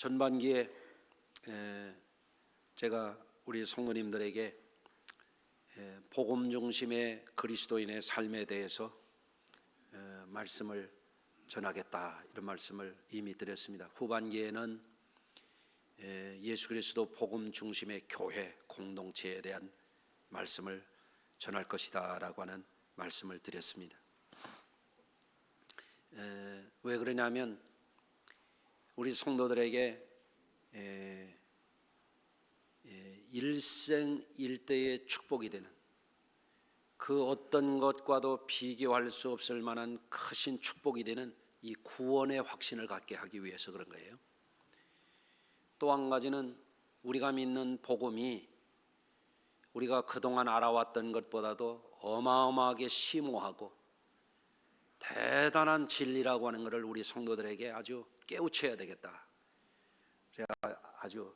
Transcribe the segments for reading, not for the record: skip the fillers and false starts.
전반기에 제가 우리 성도님들에게 복음 중심의 그리스도인의 삶에 대해서 말씀을 전하겠다, 이런 말씀을 이미 드렸습니다. 후반기에는 예수 그리스도 복음 중심의 교회 공동체에 대한 말씀을 전할 것이다 라고 하는 말씀을 드렸습니다. 왜 그러냐면 우리 성도들에게 일생일대의 축복이 되는, 그 어떤 것과도 비교할 수 없을 만한 크신 축복이 되는 이 구원의 확신을 갖게 하기 위해서 그런 거예요. 또 한 가지는 우리가 믿는 복음이 우리가 그동안 알아왔던 것보다도 어마어마하게 심오하고 대단한 진리라고 하는 것을 우리 성도들에게 아주 깨우쳐야 되겠다. 제가 아주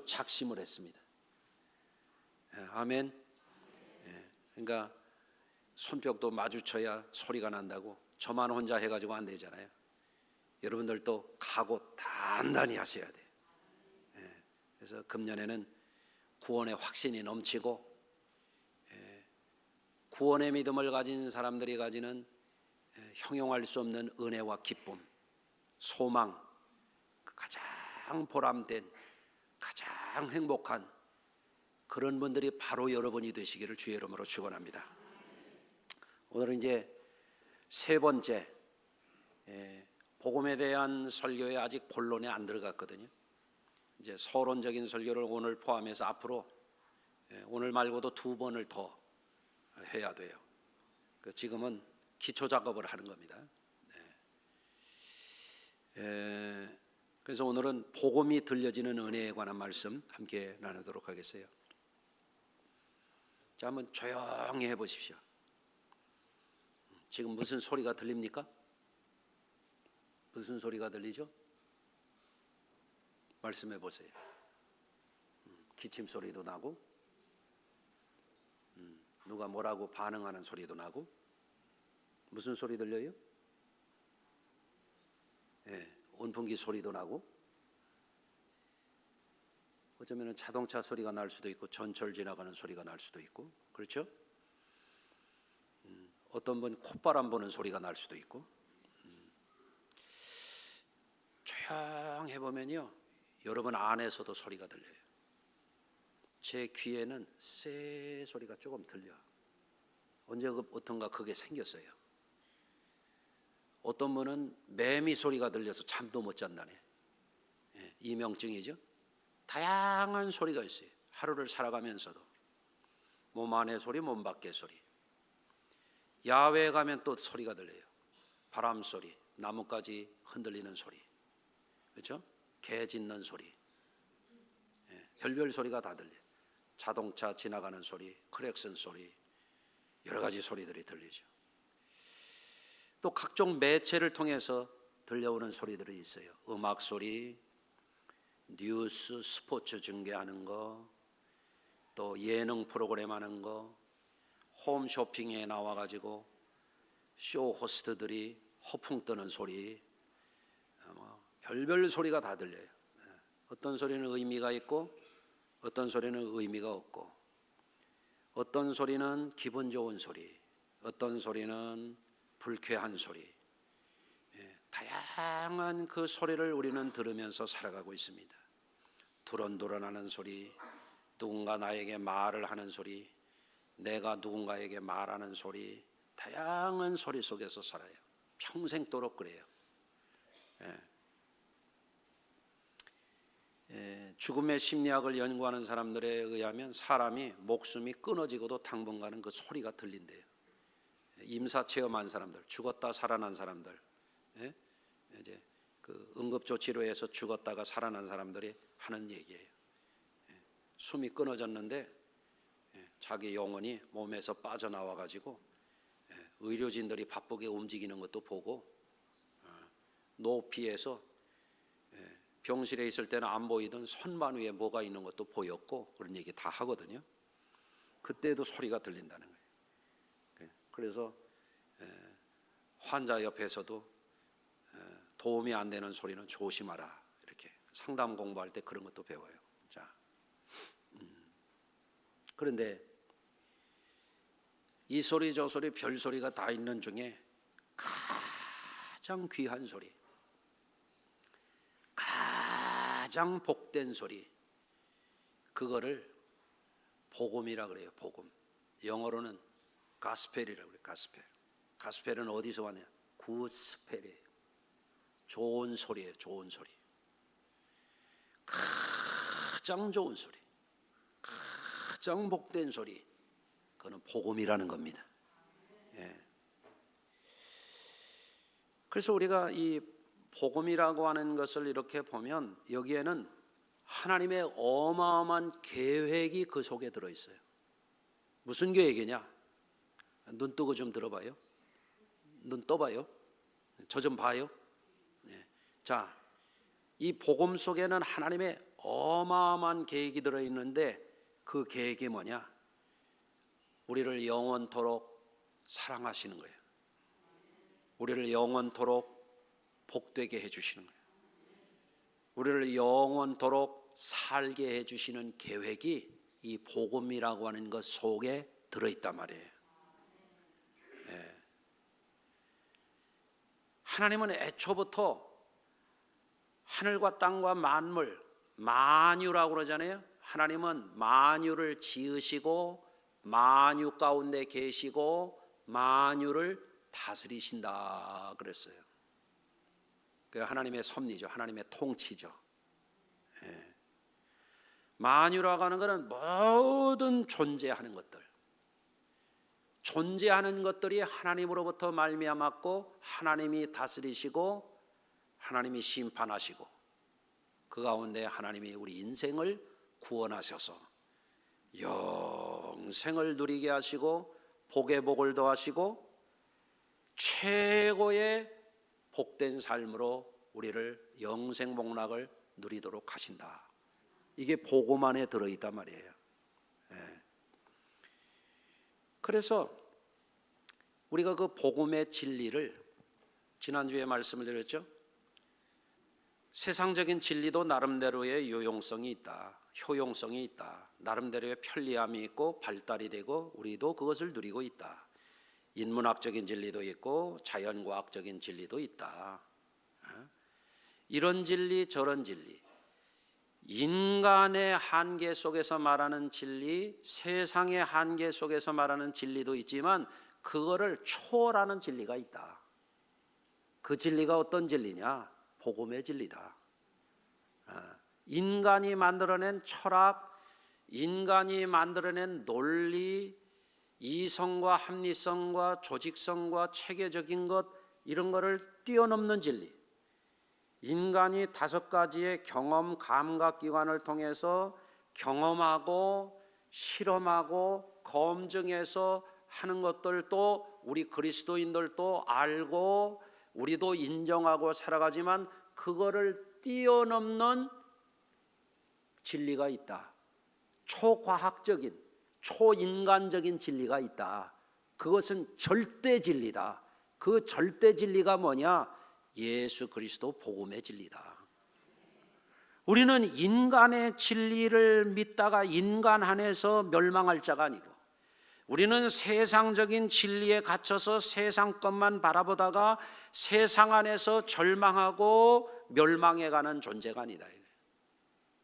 작심을 했습니다. 아멘. 그러니까 손뼉도 마주쳐야 소리가 난다고 저만 혼자 해가지고 안 되잖아요. 여러분들도 각오 단단히 하셔야 돼요. 그래서 금년에는 구원의 확신이 넘치고 구원의 믿음을 가진 사람들이 가지는 형용할 수 없는 은혜와 기쁨, 소망, 가장 보람된, 가장 행복한 그런 분들이 바로 여러분이 되시기를 주의 이름으로 축원합니다. 오늘은 이제 세 번째, 복음에 대한 설교에 아직 본론에 안 들어갔거든요. 이제 서론적인 설교를 오늘 포함해서 앞으로 오늘 말고도 2번을 더 해야 돼요. 지금은 기초 작업을 하는 겁니다. 그래서 오늘은 복음이 들려지는 은혜에 관한 말씀 함께 나누도록 하겠어요. 자, 한번 조용히 해보십시오. 지금 무슨 소리가 들립니까? 무슨 소리가 들리죠? 말씀해 보세요. 기침 소리도 나고, 누가 뭐라고 반응하는 소리도 나고. 무슨 소리 들려요? 온풍기 소리도 나고, 어쩌면 자동차 소리가 날 수도 있고 전철 지나가는 소리가 날 수도 있고, 그렇죠? 어떤 분 콧바람 부는 소리가 날 수도 있고. 조용해 보면요, 여러분 안에서도 소리가 들려요. 제 귀에는 새 소리가 조금 들려. 언제부턴가 그게 생겼어요. 어떤 분은 매미 소리가 들려서 잠도 못 잔다네. 이명증이죠. 다양한 소리가 있어요. 하루를 살아가면서도 몸 안의 소리, 몸 밖의 소리. 야외에 가면 또 소리가 들려요. 바람 소리, 나뭇가지 흔들리는 소리, 그렇죠? 개 짖는 소리, 별별 소리가 다 들려요. 자동차 지나가는 소리, 크랙슨 소리, 여러 가지 소리들이 들리죠. 또 각종 매체를 통해서 들려오는 소리들이 있어요. 음악 소리, 뉴스, 스포츠 중계하는 거, 또 예능 프로그램 하는 거, 홈쇼핑에 나와가지고 쇼 호스트들이 허풍 뜨는 소리, 별별 소리가 다 들려요. 어떤 소리는 의미가 있고 어떤 소리는 의미가 없고, 어떤 소리는 기분 좋은 소리, 어떤 소리는 불쾌한 소리, 다양한 그 소리를 우리는 들으면서 살아가고 있습니다. 두런두런하는 소리, 누군가 나에게 말을 하는 소리, 내가 누군가에게 말하는 소리, 다양한 소리 속에서 살아요. 평생도록 그래요. 죽음의 심리학을 연구하는 사람들에 의하면 사람이 목숨이 끊어지고도 당분간은 그 소리가 들린대요. 임사체험한 사람들, 죽었다 살아난 사람들, 이제 그 응급조치로해서 죽었다가 살아난 사람들이 하는 얘기예요. 숨이 끊어졌는데 자기 영혼이 몸에서 빠져나와 가지고 의료진들이 바쁘게 움직이는 것도 보고, 높이에서 병실에 있을 때는 안 보이던 선반 위에 뭐가 있는 것도 보였고, 그런 얘기 다 하거든요. 그때도 소리가 들린다는 거예요. 그래서 환자 옆에서도 도움이 안 되는 소리는 조심하라. 이렇게 상담 공부할 때 그런 것도 배워요. 자, 그런데 이 소리 저 소리 별 소리가 다 있는 중에 가장 귀한 소리, 가장 복된 소리, 그거를 복음이라 그래요. 복음. 영어로는 가스펠이라고 그래요. 가스펠. 가스펠은 어디서 왔냐? 굿스펠이에요. 좋은 소리예요. 좋은 소리. 가장 좋은 소리, 가장 복된 소리, 그거는 복음이라는 겁니다. 예. 그래서 우리가 이 복음이라고 하는 것을 이렇게 보면 여기에는 하나님의 어마어마한 계획이 그 속에 들어있어요. 무슨 계획이냐? 눈 뜨고 좀 들어봐요. 눈 떠봐요. 저 좀 봐요. 네. 자, 이 복음 속에는 하나님의 어마어마한 계획이 들어있는데 그 계획이 뭐냐? 우리를 영원토록 사랑하시는 거예요. 우리를 영원토록 복되게 해주시는 거예요. 우리를 영원토록 살게 해주시는 계획이 이 복음이라고 하는 것 속에 들어있단 말이에요. 네. 하나님은 애초부터 하늘과 땅과 만물, 만유라고 그러잖아요. 하나님은 만유를 지으시고 만유 가운데 계시고 만유를 다스리신다 그랬어요. 그 하나님의 섭리죠. 하나님의 통치죠. 예. 만유라고 하는 것은 모든 존재하는 것들, 존재하는 것들이 하나님으로부터 말미암았고 하나님이 다스리시고 하나님이 심판하시고 그 가운데 하나님이 우리 인생을 구원하셔서 영생을 누리게 하시고 복의 복을 더하시고 최고의 복된 삶으로 우리를 영생복락을 누리도록 하신다. 이게 복음 안에 들어있단 말이에요. 예. 그래서 우리가 그 복음의 진리를 지난주에 말씀을 드렸죠. 세상적인 진리도 나름대로의 유용성이 있다, 효용성이 있다, 나름대로의 편리함이 있고 발달이 되고 우리도 그것을 누리고 있다. 인문학적인 진리도 있고 자연과학적인 진리도 있다. 이런 진리 저런 진리, 인간의 한계 속에서 말하는 진리, 세상의 한계 속에서 말하는 진리도 있지만 그거를 초월하는 진리가 있다. 그 진리가 어떤 진리냐? 복음의 진리다. 인간이 만들어낸 철학, 인간이 만들어낸 논리, 이성과 합리성과 조직성과 체계적인 것, 이런 거를 뛰어넘는 진리, 인간이 5가지의 경험 감각기관을 통해서 경험하고 실험하고 검증해서 하는 것들도 우리 그리스도인들도 알고 우리도 인정하고 살아가지만 그거를 뛰어넘는 진리가 있다. 초과학적인, 초인간적인 진리가 있다. 그것은 절대 진리다. 그 절대 진리가 뭐냐? 예수 그리스도 복음의 진리다. 우리는 인간의 진리를 믿다가 인간 안에서 멸망할 자가 아니고, 우리는 세상적인 진리에 갇혀서 세상 것만 바라보다가 세상 안에서 절망하고 멸망해가는 존재가 아니다.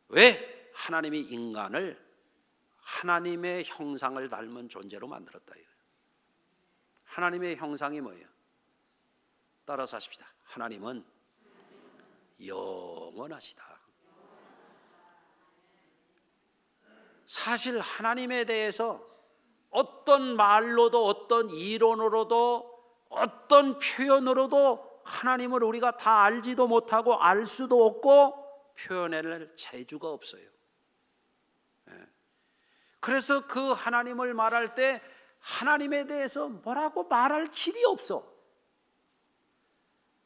왜? 하나님이 인간을 하나님의 형상을 닮은 존재로 만들었다. 하나님의 형상이 뭐예요? 따라서 하십시다. 하나님은 영원하시다. 사실 하나님에 대해서 어떤 말로도 어떤 이론으로도 어떤 표현으로도 하나님을 우리가 다 알지도 못하고 알 수도 없고 표현할 재주가 없어요. 그래서 그 하나님을 말할 때 하나님에 대해서 뭐라고 말할 길이 없어.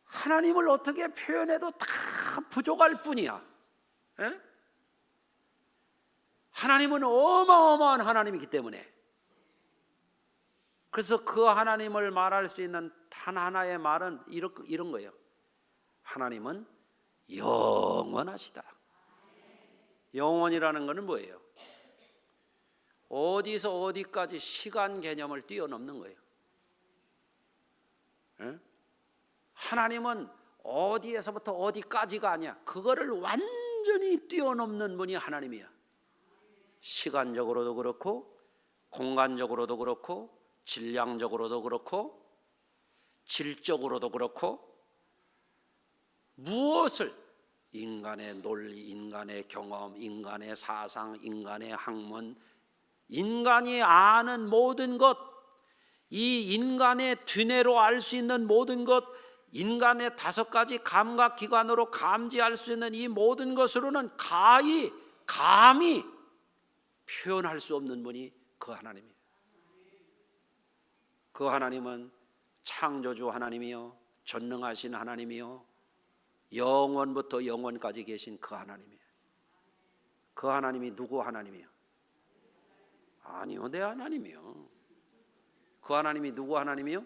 하나님을 어떻게 표현해도 다 부족할 뿐이야. 하나님은 어마어마한 하나님이기 때문에. 그래서 그 하나님을 말할 수 있는 단 하나의 말은 이런 거예요. 하나님은 영원하시다. 영원이라는 것은 뭐예요? 어디서 어디까지 시간 개념을 뛰어넘는 거예요. 에? 하나님은 어디에서부터 어디까지가 아니야. 그거를 완전히 뛰어넘는 분이 하나님이야. 시간적으로도 그렇고 공간적으로도 그렇고 질량적으로도 그렇고 질적으로도 그렇고 무엇을 인간의 논리, 인간의 경험, 인간의 사상, 인간의 학문, 인간이 아는 모든 것, 이 인간의 두뇌로 알 수 있는 모든 것, 인간의 5가지 감각기관으로 감지할 수 있는 이 모든 것으로는 감히 표현할 수 없는 분이 그 하나님이에요. 그 하나님은 창조주 하나님이요, 전능하신 하나님이요, 영원부터 영원까지 계신 그 하나님이에요. 그 하나님이 누구 하나님이에요? 아니요, 내 하나님이요. 그 하나님이 누구 하나님이요?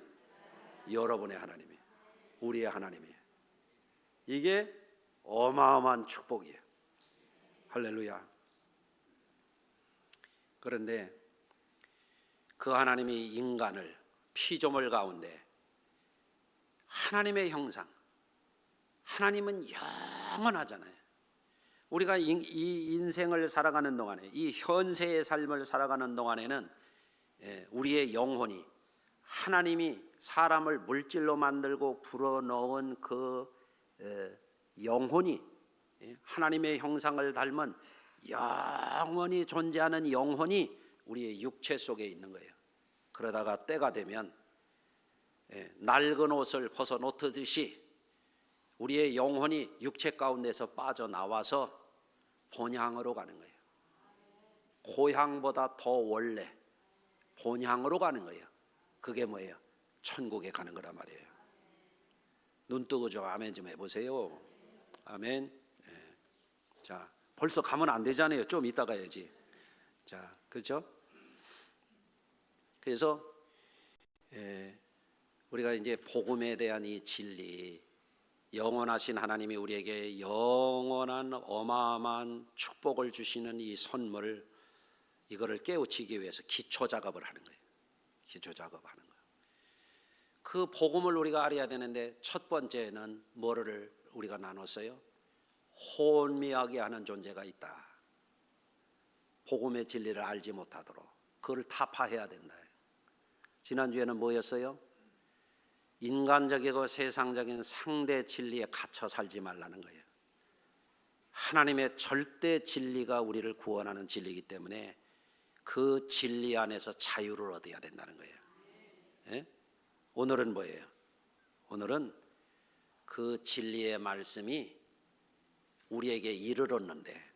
여러분의 하나님이에요. 우리의 하나님이에요. 이게 어마어마한 축복이에요. 할렐루야. 그런데 그 하나님이 인간을 피조물 가운데 하나님의 형상, 하나님은 영원하잖아요. 우리가 이 인생을 살아가는 동안에, 이 현세의 삶을 살아가는 동안에는 우리의 영혼이 하나님이 사람을 물질로 만들고 불어넣은 그 영혼이, 하나님의 형상을 닮은 영원히 존재하는 영혼이 우리의 육체 속에 있는 거예요. 그러다가 때가 되면 낡은 옷을 벗어놓듯이 우리의 영혼이 육체 가운데서 빠져나와서 본향으로 가는 거예요. 고향보다 더 원래 본향으로 가는 거예요. 그게 뭐예요? 천국에 가는 거란 말이에요. 눈 뜨고 좀 아멘 좀 해보세요. 아멘. 자, 벌써 가면 안 되잖아요. 좀 이따 가야지. 자, 그렇죠? 그래서 우리가 이제 복음에 대한 이 진리, 영원하신 하나님이 우리에게 영원한 어마어마한 축복을 주시는 이 선물, 이거를 깨우치기 위해서 기초 작업을 하는 거예요. 기초 작업하는 거예요. 그 복음을 우리가 알아야 되는데 첫 번째는 뭐를 우리가 나눴어요? 혼미하게 하는 존재가 있다. 복음의 진리를 알지 못하도록 그걸 타파해야 된다. 지난주에는 뭐였어요? 인간적이고 세상적인 상대 진리에 갇혀 살지 말라는 거예요. 하나님의 절대 진리가 우리를 구원하는 진리이기 때문에 그 진리 안에서 자유를 얻어야 된다는 거예요. 예? 오늘은 뭐예요? 오늘은 그 진리의 말씀이 우리에게 이르렀는데,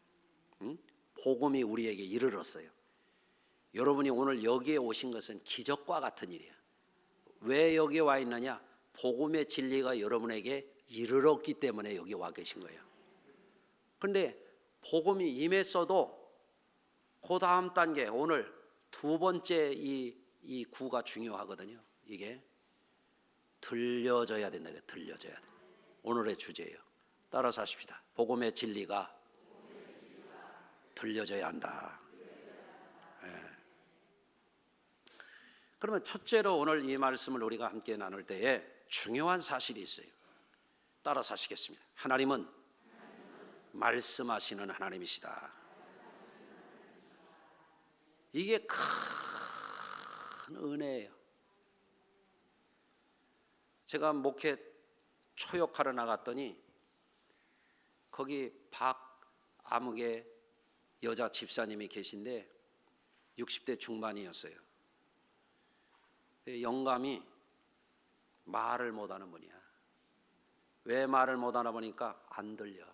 복음이 우리에게 이르렀어요. 여러분이 오늘 여기에 오신 것은 기적과 같은 일이에요. 왜 여기 와 있느냐? 복음의 진리가 여러분에게 이르렀기 때문에 여기 와 계신 거예요. 그런데 복음이 임했어도 그 다음 단계, 오늘 두 번째 이 구가 중요하거든요. 이게 들려져야 된다. 들려져야 돼. 오늘의 주제예요. 따라서 하십시다. 복음의 진리가 들려져야 한다. 그러면 첫째로 오늘 이 말씀을 우리가 함께 나눌 때에 중요한 사실이 있어요. 따라서 하시겠습니다. 하나님은 말씀하시는 하나님이시다. 이게 큰 은혜예요. 제가 목회 초역하러 나갔더니 거기 박아무개 여자 집사님이 계신데 60대 중반이었어요. 영감이 말을 못하는 분이야. 왜 말을 못하나 보니까 안 들려.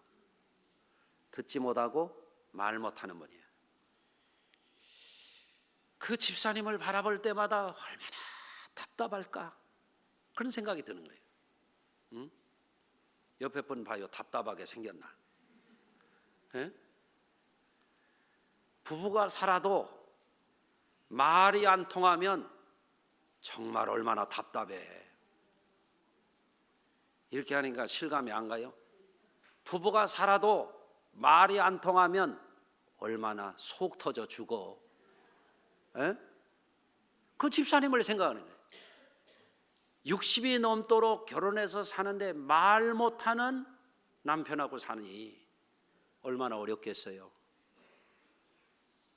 듣지 못하고 말 못하는 분이야. 그 집사님을 바라볼 때마다 얼마나 답답할까 그런 생각이 드는 거예요. 응? 옆에 분 봐요. 답답하게 생겼나? 에? 부부가 살아도 말이 안 통하면 정말 얼마나 답답해. 이렇게 하니까 실감이 안 가요? 부부가 살아도 말이 안 통하면 얼마나 속 터져 죽어. 에? 그 집사님을 생각하는 거예요. 60이 넘도록 결혼해서 사는데 말 못하는 남편하고 사니 얼마나 어렵겠어요.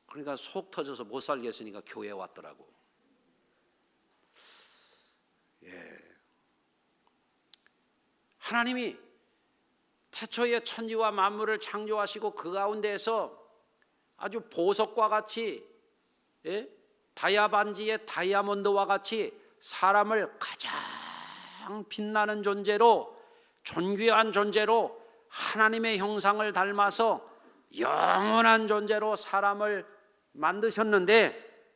그러니까 속 터져서 못 살겠으니까 교회에 왔더라고. 예. 하나님이 태초에 천지와 만물을 창조하시고 그 가운데에서 아주 보석과 같이, 예? 다이아 반지의 다이아몬드와 같이 사람을 가장 빛나는 존재로, 존귀한 존재로, 하나님의 형상을 닮아서 영원한 존재로 사람을 만드셨는데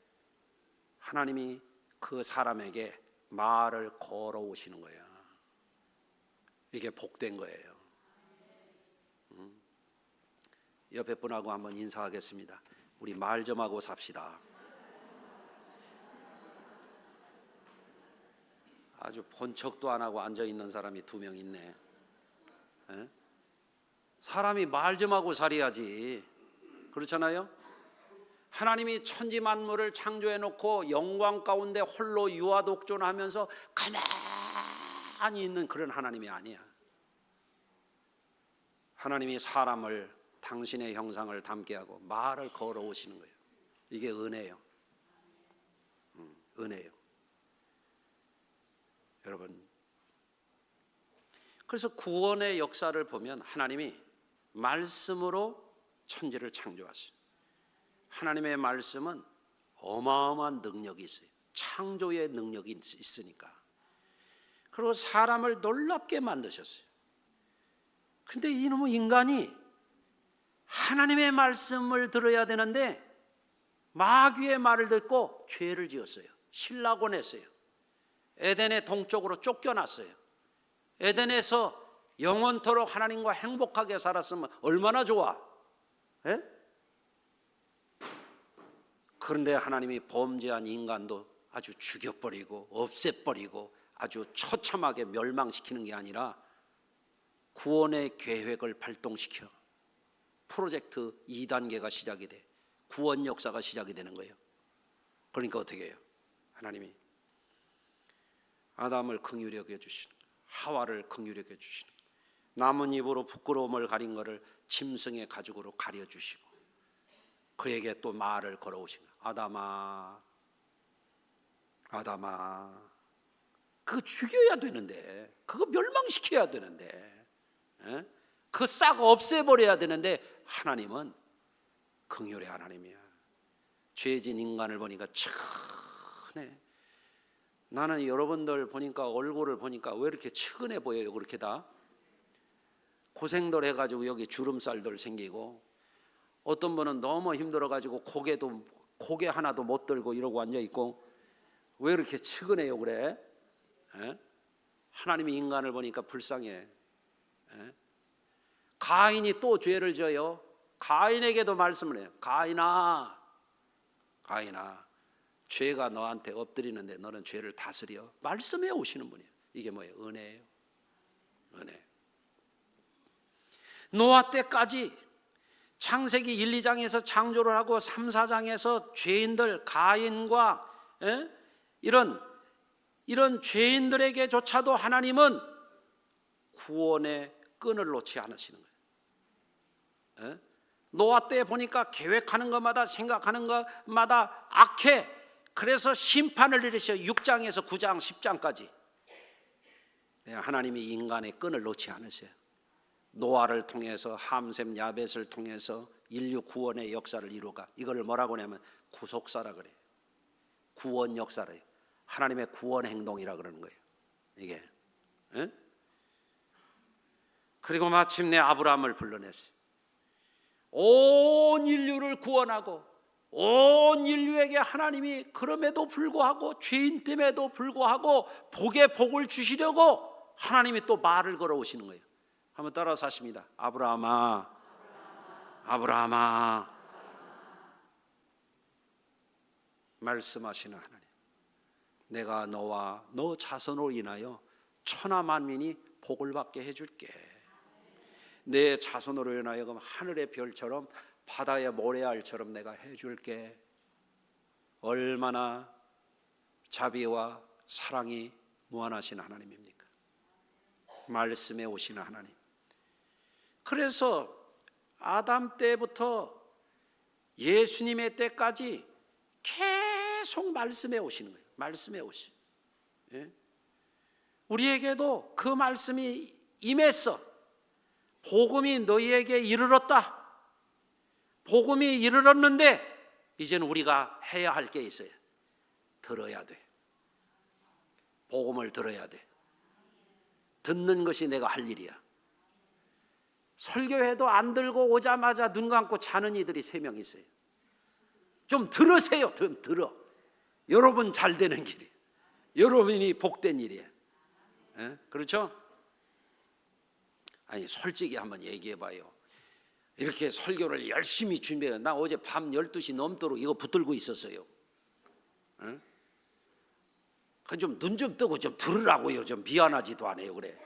하나님이 그 사람에게 말을 걸어오시는 거예요. 이게 복된 거예요. 옆에 분하고 한번 인사하겠습니다. 우리 말 좀 하고 삽시다. 아주 본 척도 안 하고 앉아있는 사람이 2명 있네. 에? 사람이 말 좀 하고 살아야지. 그렇잖아요? 하나님이 천지 만물을 창조해 놓고 영광 가운데 홀로 유아독존하면서 가만히 있는 그런 하나님이 아니야. 하나님이 사람을 당신의 형상을 닮게 하고 말을 걸어오시는 거예요. 이게 은혜예요. 은혜예요. 여러분, 그래서 구원의 역사를 보면 하나님이 말씀으로 천지를 창조하시죠. 하나님의 말씀은 어마어마한 능력이 있어요. 창조의 능력이 있으니까. 그리고 사람을 놀랍게 만드셨어요. 근데 이놈의 인간이 하나님의 말씀을 들어야 되는데 마귀의 말을 듣고 죄를 지었어요. 신라곤 했어요. 에덴의 동쪽으로 쫓겨났어요. 에덴에서 영원토록 하나님과 행복하게 살았으면 얼마나 좋아. 에? 그런데 하나님이 범죄한 인간도 아주 죽여버리고 없애버리고 아주 처참하게 멸망시키는 게 아니라 구원의 계획을 발동시켜 프로젝트 2단계가 시작이 돼. 구원 역사가 시작이 되는 거예요. 그러니까 어떻게 해요? 하나님이 아담을 긍휼히 여겨 주시는, 하와를 긍휼히 여겨 주시는, 나뭇잎으로 부끄러움을 가린 것을 짐승의 가죽으로 가려 주시고 그에게 또 말을 걸어오신 거예요. 아담아, 아담아. 그거 죽여야 되는데, 그거 멸망시켜야 되는데, 그 싹 없애버려야 되는데 하나님은 긍휼의 하나님이야. 죄진 인간을 보니까 측은해. 나는 여러분들 보니까 얼굴을 보니까 왜 이렇게 측은해 보여요? 그렇게 다 고생들 해가지고 여기 주름살들 생기고, 어떤 분은 너무 힘들어가지고 고개 하나도 못 들고 이러고 앉아있고, 왜 이렇게 측은해요? 그래? 에? 하나님이 인간을 보니까 불쌍해. 에? 가인이 또 죄를 져요. 가인에게도 말씀을 해요. 가인아, 죄가 너한테 엎드리는데 너는 죄를 다스려. 말씀해 오시는 분이에요. 이게 뭐예요? 은혜예요. 은혜. 노아 때까지 창세기 1, 2장에서 창조를 하고 3, 4장에서 죄인들 가인과 이런 죄인들에게조차도 하나님은 구원의 끈을 놓지 않으시는 거예요. 노아 때 보니까 계획하는 것마다 생각하는 것마다 악해. 그래서 심판을 내리셔요. 6장에서 9장 10장까지 하나님이 인간의 끈을 놓지 않으세요. 노아를 통해서 함셈 야벳을 통해서 인류 구원의 역사를 이루가. 이걸 뭐라고 하냐면 구속사라 그래요. 구원 역사래요. 하나님의 구원 행동이라 그러는 거예요. 이게. 그리고 마침내 아브라함을 불러냈어요. 온 인류를 구원하고 온 인류에게 하나님이 그럼에도 불구하고 죄인 됨에도 불구하고 복에 복을 주시려고 하나님이 또 말을 걸어오시는 거예요. 한번 따라서 하십니다. 아브라함아, 아브라함아. 말씀하시는 하나님, 내가 너와 너 자손으로 인하여 천하 만민이 복을 받게 해줄게. 내 자손으로 인하여금 하늘의 별처럼 바다의 모래알처럼 내가 해줄게. 얼마나 자비와 사랑이 무한하신 하나님입니까? 말씀에 오시는 하나님. 그래서 아담 때부터 예수님의 때까지 계속 말씀에 오시는 거예요. 말씀에 오시. 예? 우리에게도 그 말씀이 임했어. 복음이 너희에게 이르렀다. 복음이 이르렀는데 이제는 우리가 해야 할 게 있어요. 들어야 돼. 복음을 들어야 돼. 듣는 것이 내가 할 일이야. 설교해도 안 들고 오자마자 눈 감고 자는 이들이 3명 있어요. 좀 들으세요. 좀 들어. 여러분 잘 되는 길이에요. 여러분이 복된 일이에요. 예? 그렇죠? 아니 솔직히 한번 얘기해 봐요. 이렇게 설교를 열심히 준비해요. 나 어제 밤 12시 넘도록 이거 붙들고 있었어요. 예? 좀 눈 좀 뜨고 좀 들으라고요. 좀 미안하지도 않아요. 그래.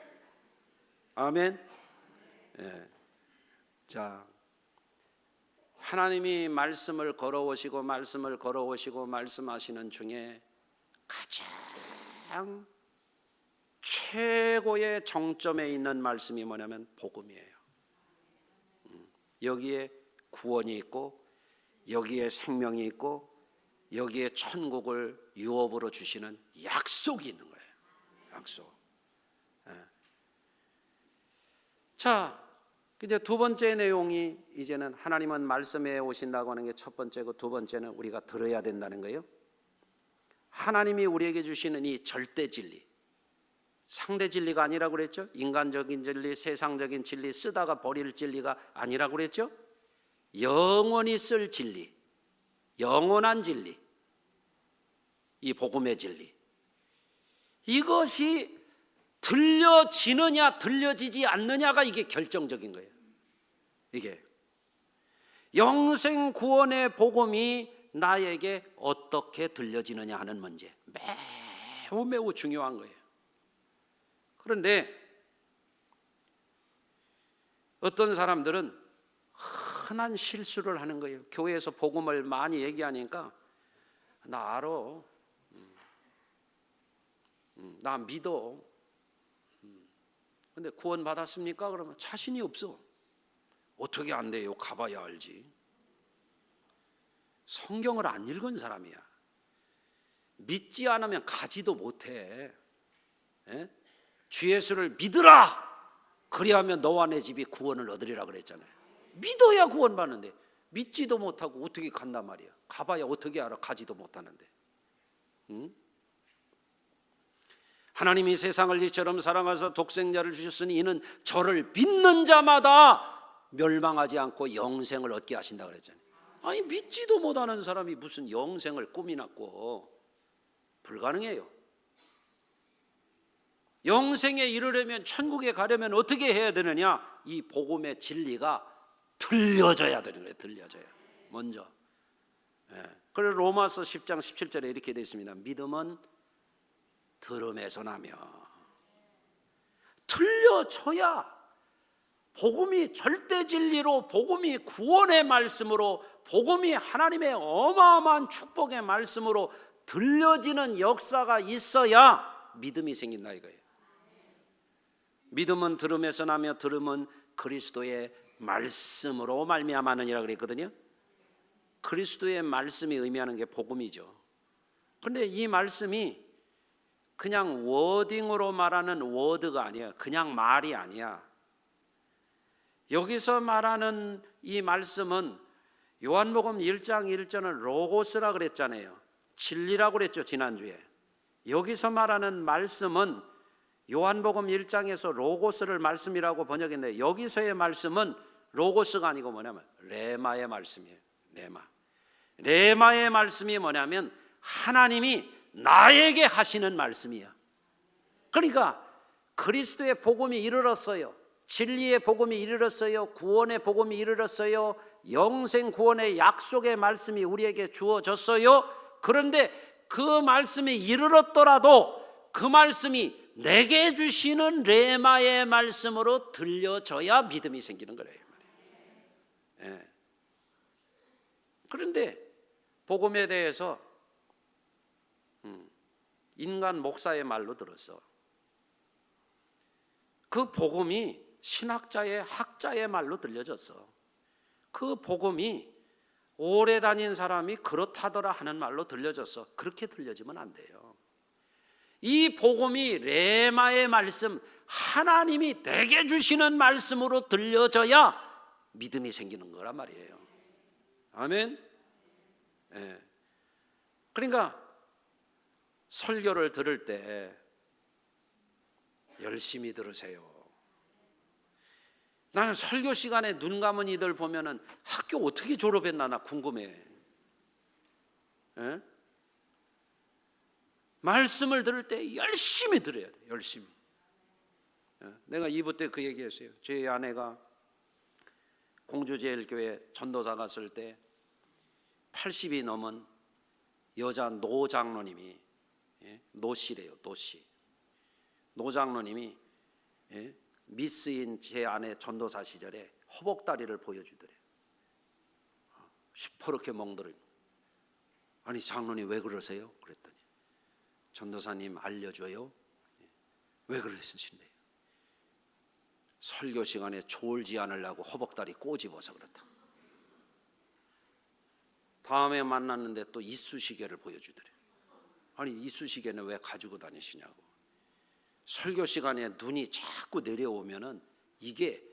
아멘. 예. 자, 하나님이 말씀을 걸어오시고 말씀을 걸어오시고 말씀하시는 중에 가장 최고의 정점에 있는 말씀이 뭐냐면 복음이에요. 여기에 구원이 있고 여기에 생명이 있고 여기에 천국을 유업으로 주시는 약속이 있는 거예요. 약속. 예. 자, 이제 두 번째 내용이 이제는 하나님은 말씀에 오신다고 하는 게 첫 번째고, 두 번째는 우리가 들어야 된다는 거예요. 하나님이 우리에게 주시는 이 절대 진리, 상대 진리가 아니라고 그랬죠. 인간적인 진리, 세상적인 진리, 쓰다가 버릴 진리가 아니라고 그랬죠. 영원히 쓸 진리, 영원한 진리, 이 복음의 진리, 이것이 들려지느냐 들려지지 않느냐가 이게 결정적인 거예요. 이게 영생 구원의 복음이 나에게 어떻게 들려지느냐 하는 문제, 매우 매우 중요한 거예요. 그런데 어떤 사람들은 흔한 실수를 하는 거예요. 교회에서 복음을 많이 얘기하니까 나 알아, 나 믿어. 근데 구원 받았습니까? 그러면 자신이 없어. 어떻게 안 돼요? 가봐야 알지. 성경을 안 읽은 사람이야. 믿지 않으면 가지도 못해. 예? 주 예수를 믿으라. 그리하면 너와 내 집이 구원을 얻으리라 그랬잖아요. 믿어야 구원 받는데 믿지도 못하고 어떻게 간단 말이야. 가봐야 어떻게 알아? 가지도 못하는데. 응? 하나님이 세상을 이처럼 사랑하사 독생자를 주셨으니 이는 저를 믿는 자마다 멸망하지 않고 영생을 얻게 하신다 그랬잖아요. 아니 믿지도 못하는 사람이 무슨 영생을 꿈이나 꿔. 불가능해요. 영생에 이르려면, 천국에 가려면 어떻게 해야 되느냐? 이 복음의 진리가 들려져야 되는 거예요. 들려져야. 먼저. 예. 그래서 로마서 10장 17절에 이렇게 되어 있습니다. 믿음은 들음에서 나며. 들려져야 복음이 절대 진리로, 복음이 구원의 말씀으로, 복음이 하나님의 어마어마한 축복의 말씀으로 들려지는 역사가 있어야 믿음이 생긴다 이거예요. 믿음은 들음에서 나며 들음은 그리스도의 말씀으로 말미암았느니라 그랬거든요. 그리스도의 말씀이 의미하는 게 복음이죠. 그런데 이 말씀이 그냥 워딩으로 말하는 워드가 아니야. 그냥 말이 아니야. 여기서 말하는 이 말씀은 요한복음 1장 1절은 로고스라 그랬잖아요. 진리라고 그랬죠, 지난주에. 여기서 말하는 말씀은 요한복음 1장에서 로고스를 말씀이라고 번역했는데 여기서의 말씀은 로고스가 아니고 뭐냐면 레마의 말씀이에요. 레마의 말씀이 뭐냐면 하나님이 나에게 하시는 말씀이야. 그러니까 그리스도의 복음이 이르렀어요. 진리의 복음이 이르렀어요. 구원의 복음이 이르렀어요. 영생 구원의 약속의 말씀이 우리에게 주어졌어요. 그런데 그 말씀이 이르렀더라도 그 말씀이 내게 주시는 레마의 말씀으로 들려줘야 믿음이 생기는 거래요. 예. 그런데 복음에 대해서 인간 목사의 말로 들었어. 그 복음이 신학자의 학자의 말로 들려졌어. 그 복음이 오래 다닌 사람이 그렇다더라 하는 말로 들려졌어. 그렇게 들려지면 안 돼요. 이 복음이 레마의 말씀, 하나님이 내게 주시는 말씀으로 들려져야 믿음이 생기는 거란 말이에요. 아멘. 예. 그러니까 설교를 들을 때 열심히 들으세요. 나는 설교 시간에 눈 감은 이들 보면은 학교 어떻게 졸업했나 나 궁금해. 예? 말씀을 들을 때 열심히 들어야 돼. 열심히. 예? 내가 2부 때 그 얘기했어요. 제 아내가 공주제일교회 전도사 갔을 때 80이 넘은 여자 노장로님이, 노씨래요. 노씨. 노장로님이 미스인 제 아내 전도사 시절에 허벅다리를 보여주더래. 시퍼렇게 멍들어. 아니 장로님 왜 그러세요? 그랬더니 전도사님 알려줘요. 왜 그러신데요? 설교 시간에 졸지 않으려고 허벅다리 꼬집어서 그렇다. 다음에 만났는데 또 이쑤시개를 보여주더래. 아니 이쑤시개는 왜 가지고 다니시냐고. 설교 시간에 눈이 자꾸 내려오면은 이게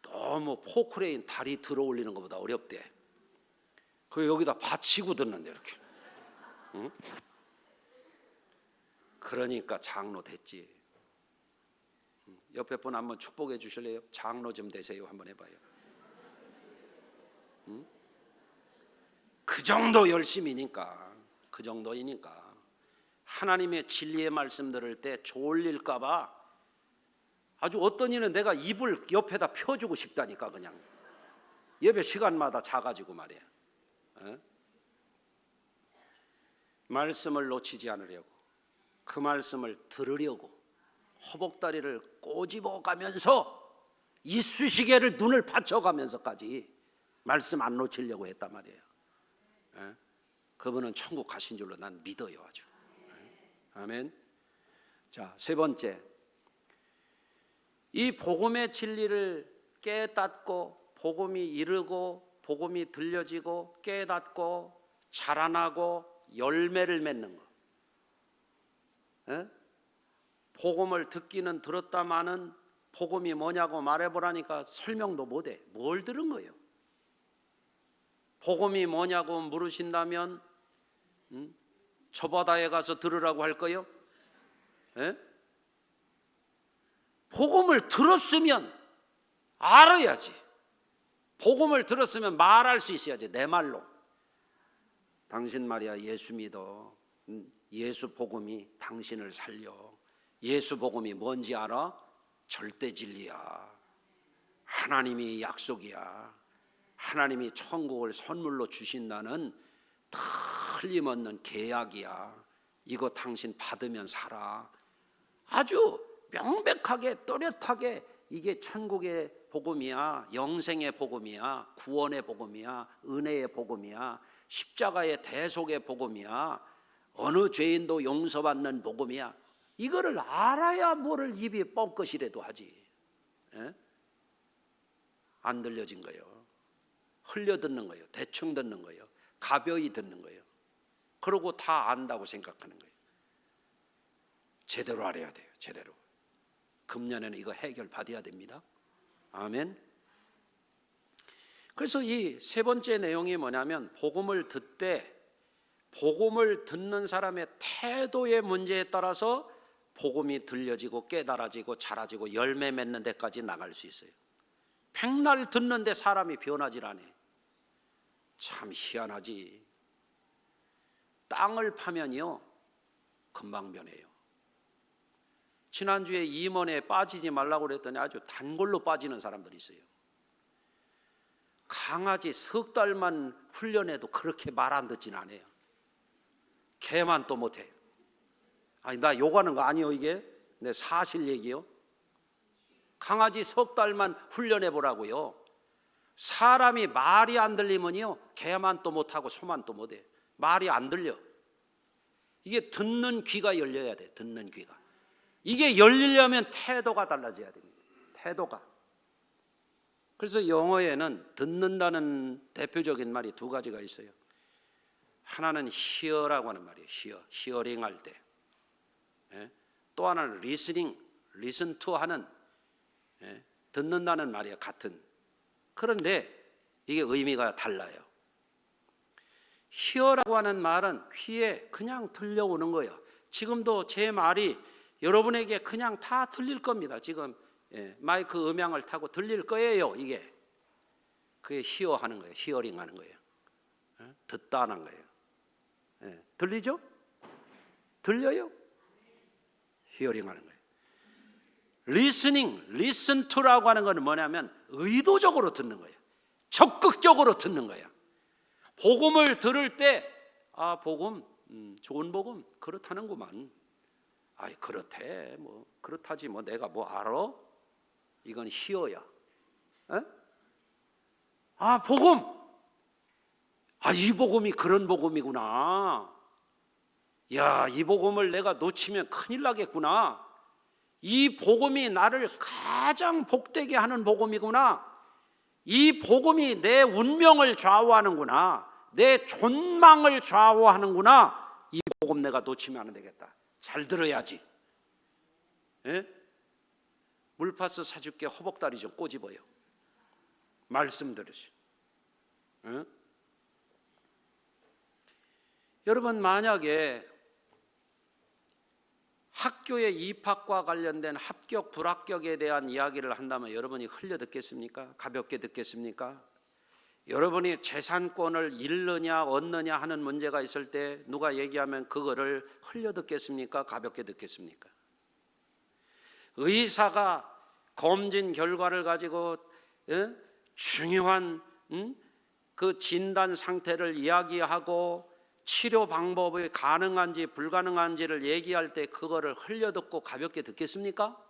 너무 포크레인 다리 들어 올리는 것보다 어렵대. 그 여기다 받치고 듣는데 이렇게. 응? 그러니까 장로 됐지. 옆에 분 한번 축복해 주실래요? 장로 좀 되세요. 한번 해봐요. 응? 그 정도 열심이니까, 그 정도이니까. 하나님의 진리의 말씀 들을 때 졸릴까 봐 아주 어떤 이는 내가 이불 옆에다 펴주고 싶다니까. 그냥 예배 시간마다 자가지고 말이야. 말씀을 놓치지 않으려고, 그 말씀을 들으려고 허벅다리를 꼬집어 가면서 이쑤시개를 눈을 받쳐가면서까지 말씀 안 놓치려고 했단 말이에요. 그분은 천국 가신 줄로 난 믿어요. 아주. 아멘. 자, 세 번째, 이 복음의 진리를 깨닫고 복음이 이르고 복음이 들려지고 깨닫고 자라나고 열매를 맺는 거. 복음을 듣기는 들었다마는 복음이 뭐냐고 말해보라니까 설명도 못해. 뭘 들은 거예요? 복음이 뭐냐고 물으신다면 저 바다에 가서 들으라고 할 거요? 복음을 들었으면 알아야지. 복음을 들었으면 말할 수 있어야지. 내 말로. 당신 말이야 예수 믿어. 예수 복음이 당신을 살려. 예수 복음이 뭔지 알아? 절대 진리야. 하나님이 약속이야. 하나님이 천국을 선물로 주신다는 틀림없는 계약이야. 이거 당신 받으면 살아. 아주 명백하게 또렷하게 이게 천국의 복음이야. 영생의 복음이야. 구원의 복음이야. 은혜의 복음이야. 십자가의 대속의 복음이야. 어느 죄인도 용서받는 복음이야. 이거를 알아야 뭐를 입이 뻥끗이라도 하지. 안 들려진 거예요. 흘려 듣는 거예요. 대충 듣는 거예요. 가벼이 듣는 거예요. 그러고 다 안다고 생각하는 거예요. 제대로 알아야 돼요. 제대로. 금년에는 이거 해결 받아야 됩니다. 아멘. 그래서 이 세 번째 내용이 뭐냐면 복음을 듣되 복음을 듣는 사람의 태도의 문제에 따라서 복음이 들려지고 깨달아지고 자라지고 열매 맺는 데까지 나갈 수 있어요. 백날 듣는데 사람이 변하질 않아. 참 희한하지. 땅을 파면요 금방 변해요. 지난주에 임원에 빠지지 말라고 그랬더니 아주 단골로 빠지는 사람들이 있어요. 강아지 석 달만 훈련해도 그렇게 말 안 듣진 않아요. 개만 또 못해. 아니 나 욕하는 거 아니에요 이게? 네, 사실 얘기요. 강아지 3달만 훈련해 보라고요. 사람이 말이 안 들리면요, 개만 또 못하고 소만 또 못해. 말이 안 들려. 이게 듣는 귀가 열려야 돼. 듣는 귀가. 이게 열리려면 태도가 달라져야 됩니다. 태도가. 그래서 영어에는 듣는다는 대표적인 말이 2가지가 있어요. 하나는 hear라고 하는 말이에요. hearing 할 때. 또 하나는 listening, listen to 하는, 듣는다는 말이에요. 같은. 그런데 이게 의미가 달라요. hear라고 하는 말은 귀에 그냥 들려오는 거예요. 지금도 제 말이 여러분에게 그냥 다 들릴 겁니다. 지금 마이크 음향을 타고 들릴 거예요. 이게 그게 hear 하는 거예요. hearing 하는 거예요. 듣다 하는 거예요. 들리죠? 들려요? hearing 하는 거예요. listening, listen to라고 하는 것은 뭐냐면 의도적으로 듣는 거예요. 적극적으로 듣는 거예요. 복음을 들을 때 복음, 좋은 복음 그렇다는구만. 아이 그렇대, 뭐 그렇다지 뭐 내가 뭐 알아? 이건 hear야. 복음. 이 복음이 그런 복음이구나. 야, 이 복음을 내가 놓치면 큰일 나겠구나. 이 복음이 나를 가장 복되게 하는 복음이구나. 이 복음이 내 운명을 좌우하는구나. 내 존망을 좌우하는구나. 이 복음 내가 놓치면 안 되겠다. 잘 들어야지. 물파스 사줄게 허벅다리 좀 꼬집어요. 말씀 들으시. 여러분, 만약에 학교의 입학과 관련된 합격 불합격에 대한 이야기를 한다면 여러분이 흘려 듣겠습니까? 가볍게 듣겠습니까? 여러분이 재산권을 잃느냐 얻느냐 하는 문제가 있을 때 누가 얘기하면 그거를 흘려 듣겠습니까? 가볍게 듣겠습니까? 의사가 검진 결과를 가지고 중요한 그 진단 상태를 이야기하고 치료 방법이 가능한지 불가능한지를 얘기할 때 그거를 흘려듣고 가볍게 듣겠습니까?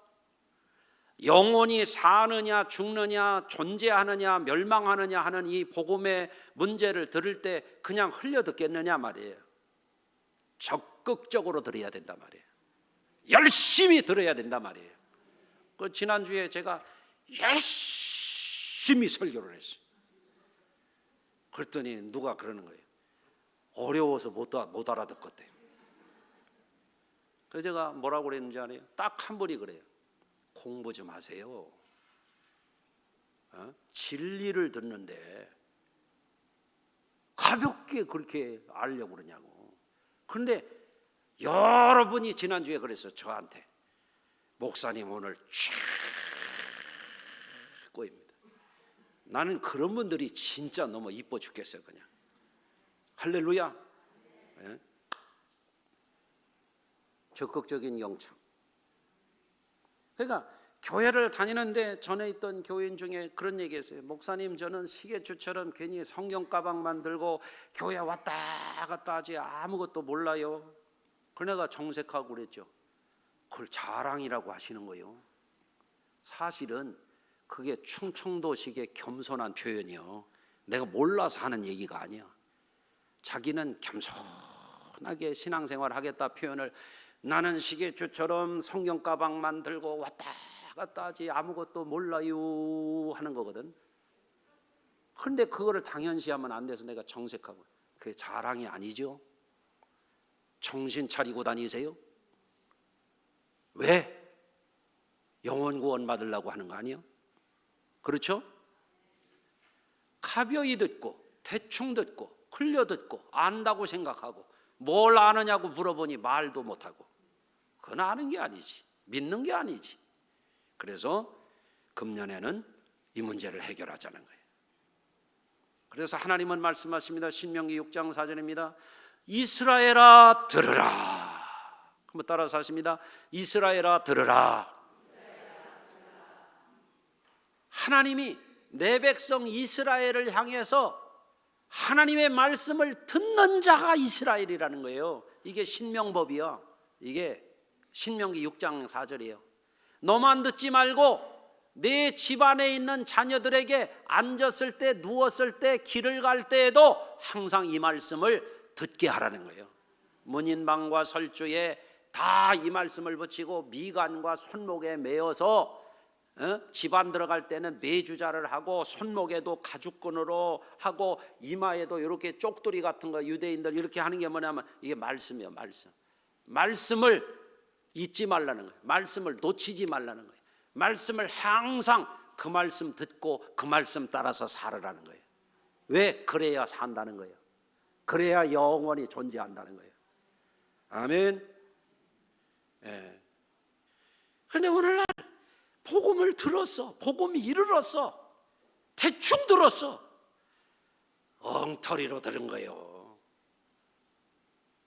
영혼이 사느냐 죽느냐 존재하느냐 멸망하느냐 하는 이 복음의 문제를 들을 때 그냥 흘려듣겠느냐 말이에요. 적극적으로 들어야 된단 말이에요. 열심히 들어야 된단 말이에요. 그 지난주에 제가 열심히 설교를 했어요. 그랬더니 누가 그러는 거예요. 어려워서 못 알아듣겠대요. 그래서 제가 뭐라고 그랬는지 알아요? 딱 한 분이 그래요. 공부 좀 하세요. 진리를 듣는데 가볍게 그렇게 알려고 그러냐고. 그런데 여러분이 지난주에 그랬어요. 저한테. 목사님 오늘 최고입니다. 나는 그런 분들이 진짜 너무 이뻐 죽겠어요. 그냥. 할렐루야. 적극적인 영청. 그러니까 교회를 다니는데 전에 있던 교인 중에 그런 얘기했어요. 목사님, 저는 시계추처럼 괜히 성경 가방만 들고 교회 왔다 갔다 하지 아무것도 몰라요. 그 내가 정색하고 그랬죠. 그걸 자랑이라고 하시는 거예요. 사실은 그게 충청도식의 겸손한 표현이요. 내가 몰라서 하는 얘기가 아니야. 자기는 겸손하게 신앙생활 하겠다 표현을 나는 시계추처럼 성경 가방만 들고 왔다 갔다 하지 아무것도 몰라요 하는 거거든. 그런데 그거를 당연시하면 안 돼서 내가 정색하고. 그게 자랑이 아니죠. 정신 차리고 다니세요. 왜? 영혼 구원 받으려고 하는 거 아니에요? 그렇죠? 가벼이 듣고 대충 듣고 흘려 듣고 안다고 생각하고 뭘 아느냐고 물어보니 말도 못하고 그건 아는 게 아니지. 믿는 게 아니지. 그래서 금년에는 이 문제를 해결하자는 거예요. 그래서 하나님은 말씀하십니다. 신명기 6장 4절입니다. 이스라엘아 들으라. 한번 따라서 하십니다. 이스라엘아 들으라. 하나님이 내 백성 이스라엘을 향해서 하나님의 말씀을 듣는 자가 이스라엘이라는 거예요. 이게 신명법이야. 이게 신명기 6장 4절이에요. 너만 듣지 말고 내 집안에 있는 자녀들에게 앉았을 때, 누웠을 때, 길을 갈 때에도 항상 이 말씀을 듣게 하라는 거예요. 문인방과 설주에 다 이 말씀을 붙이고 미간과 손목에 매어서 집안 들어갈 때는 매주자를 하고 손목에도 가죽끈으로 하고 이마에도 이렇게 쪽두리 같은 거 유대인들 이렇게 하는 게 뭐냐면 이게 말씀이에요. 말씀을 잊지 말라는 거예요. 말씀을 놓치지 말라는 거예요. 말씀을 항상 그 말씀 듣고 그 말씀 따라서 살으라는 거예요. 왜? 그래야 산다는 거예요. 그래야 영원히 존재한다는 거예요. 아멘. 그런데 오늘날 복음을 들었어. 복음이 이르렀어. 대충 들었어. 엉터리로 들은 거예요.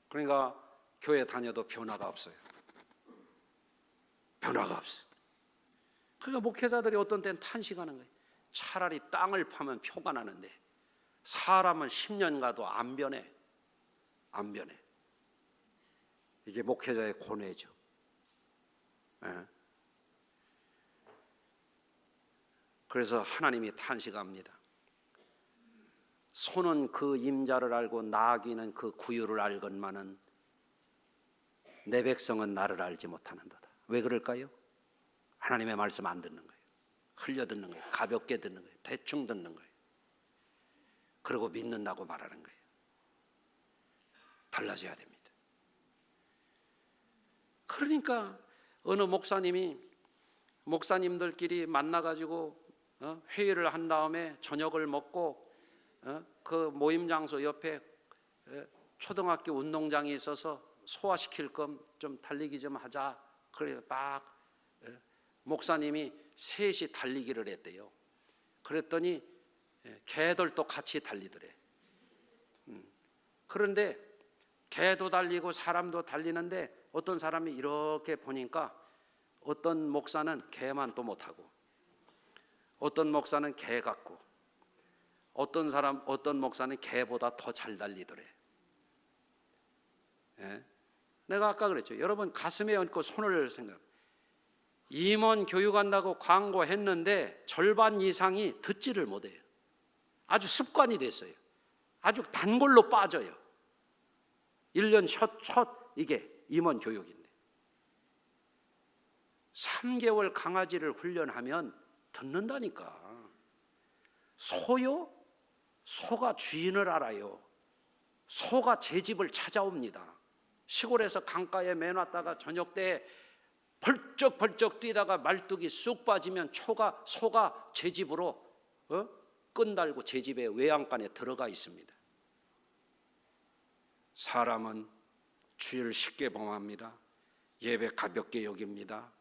그러니까 교회 다녀도 변화가 없어요. 변화가 없어. 그러니까 목회자들이 어떤 때는 탄식하는 거예요. 차라리 땅을 파면 표가 나는데 사람은 10년 가도 안 변해. 안 변해. 이게 목회자의 고뇌죠. 그래서 하나님이 탄식합니다. 소는 그 임자를 알고 나귀는 그 구유를 알건만은 내 백성은 나를 알지 못하는도다. 왜 그럴까요? 하나님의 말씀 안 듣는 거예요. 흘려 듣는 거예요. 가볍게 듣는 거예요. 대충 듣는 거예요. 그리고 믿는다고 말하는 거예요. 달라져야 됩니다. 그러니까 어느 목사님들끼리 만나가지고 회의를 한 다음에 저녁을 먹고 그 모임 장소 옆에 초등학교 운동장이 있어서 소화시킬 겸 좀 달리기 좀 하자. 그래 막 목사님이 셋이 달리기를 했대요. 그랬더니 개들도 같이 달리더래. 그런데 개도 달리고 사람도 달리는데 어떤 사람이 이렇게 보니까 어떤 목사는 개만 또 못하고 어떤 목사는 개 같고 어떤 목사는 개보다 더 잘 달리더래. 내가 아까 그랬죠. 여러분 가슴에 얹고 손을 생각. 임원 교육한다고 광고했는데 절반 이상이 듣지를 못해요. 아주 습관이 됐어요. 아주 단골로 빠져요. 1년 첫 이게 임원 교육인데 3개월 강아지를 훈련하면 듣는다니까. 소요? 소가 주인을 알아요. 소가 제 집을 찾아옵니다. 시골에서 강가에 매놨다가 저녁 때 벌쩍벌쩍 뛰다가 말뚝이 쑥 빠지면 소가 제 집으로 끈 달고 제 집에 외양간에 들어가 있습니다. 사람은 주를 쉽게 범합니다. 예배 가볍게 여깁니다.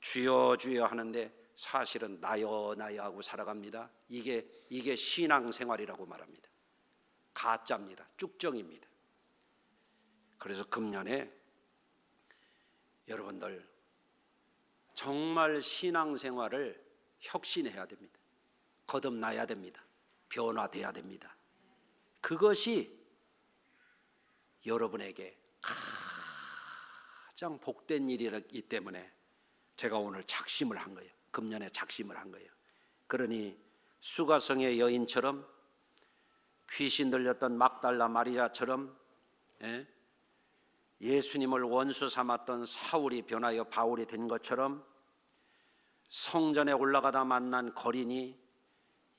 주여 주여 하는데 사실은 나여 나여 하고 살아갑니다. 이게 신앙생활이라고 말합니다. 가짜입니다. 쭉정입니다. 그래서 금년에 여러분들 정말 신앙생활을 혁신해야 됩니다. 거듭나야 됩니다. 변화돼야 됩니다. 그것이 여러분에게 가장 복된 일이기 때문에 제가 오늘 작심을 한 거예요. 금년에 작심을 한 거예요. 그러니 수가성의 여인처럼 귀신 들렸던 막달라 마리아처럼 예수님을 원수 삼았던 사울이 변하여 바울이 된 것처럼 성전에 올라가다 만난 거린이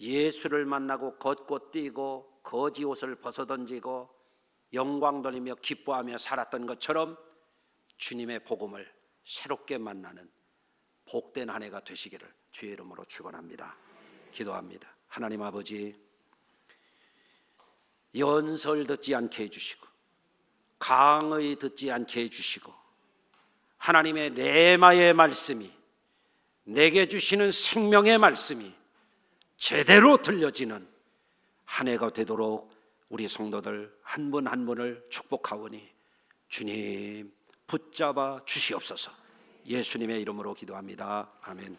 예수를 만나고 걷고 뛰고 거지 옷을 벗어던지고 영광 돌리며 기뻐하며 살았던 것처럼 주님의 복음을 새롭게 만나는 복된 한 해가 되시기를 주의 이름으로 축원합니다. 기도합니다. 하나님 아버지, 연설 듣지 않게 해주시고 강의 듣지 않게 해주시고 하나님의 레마의 말씀이 내게 주시는 생명의 말씀이 제대로 들려지는 한 해가 되도록 우리 성도들 한 분 한 분을 축복하오니 주님 붙잡아 주시옵소서. 예수님의 이름으로 기도합니다. 아멘.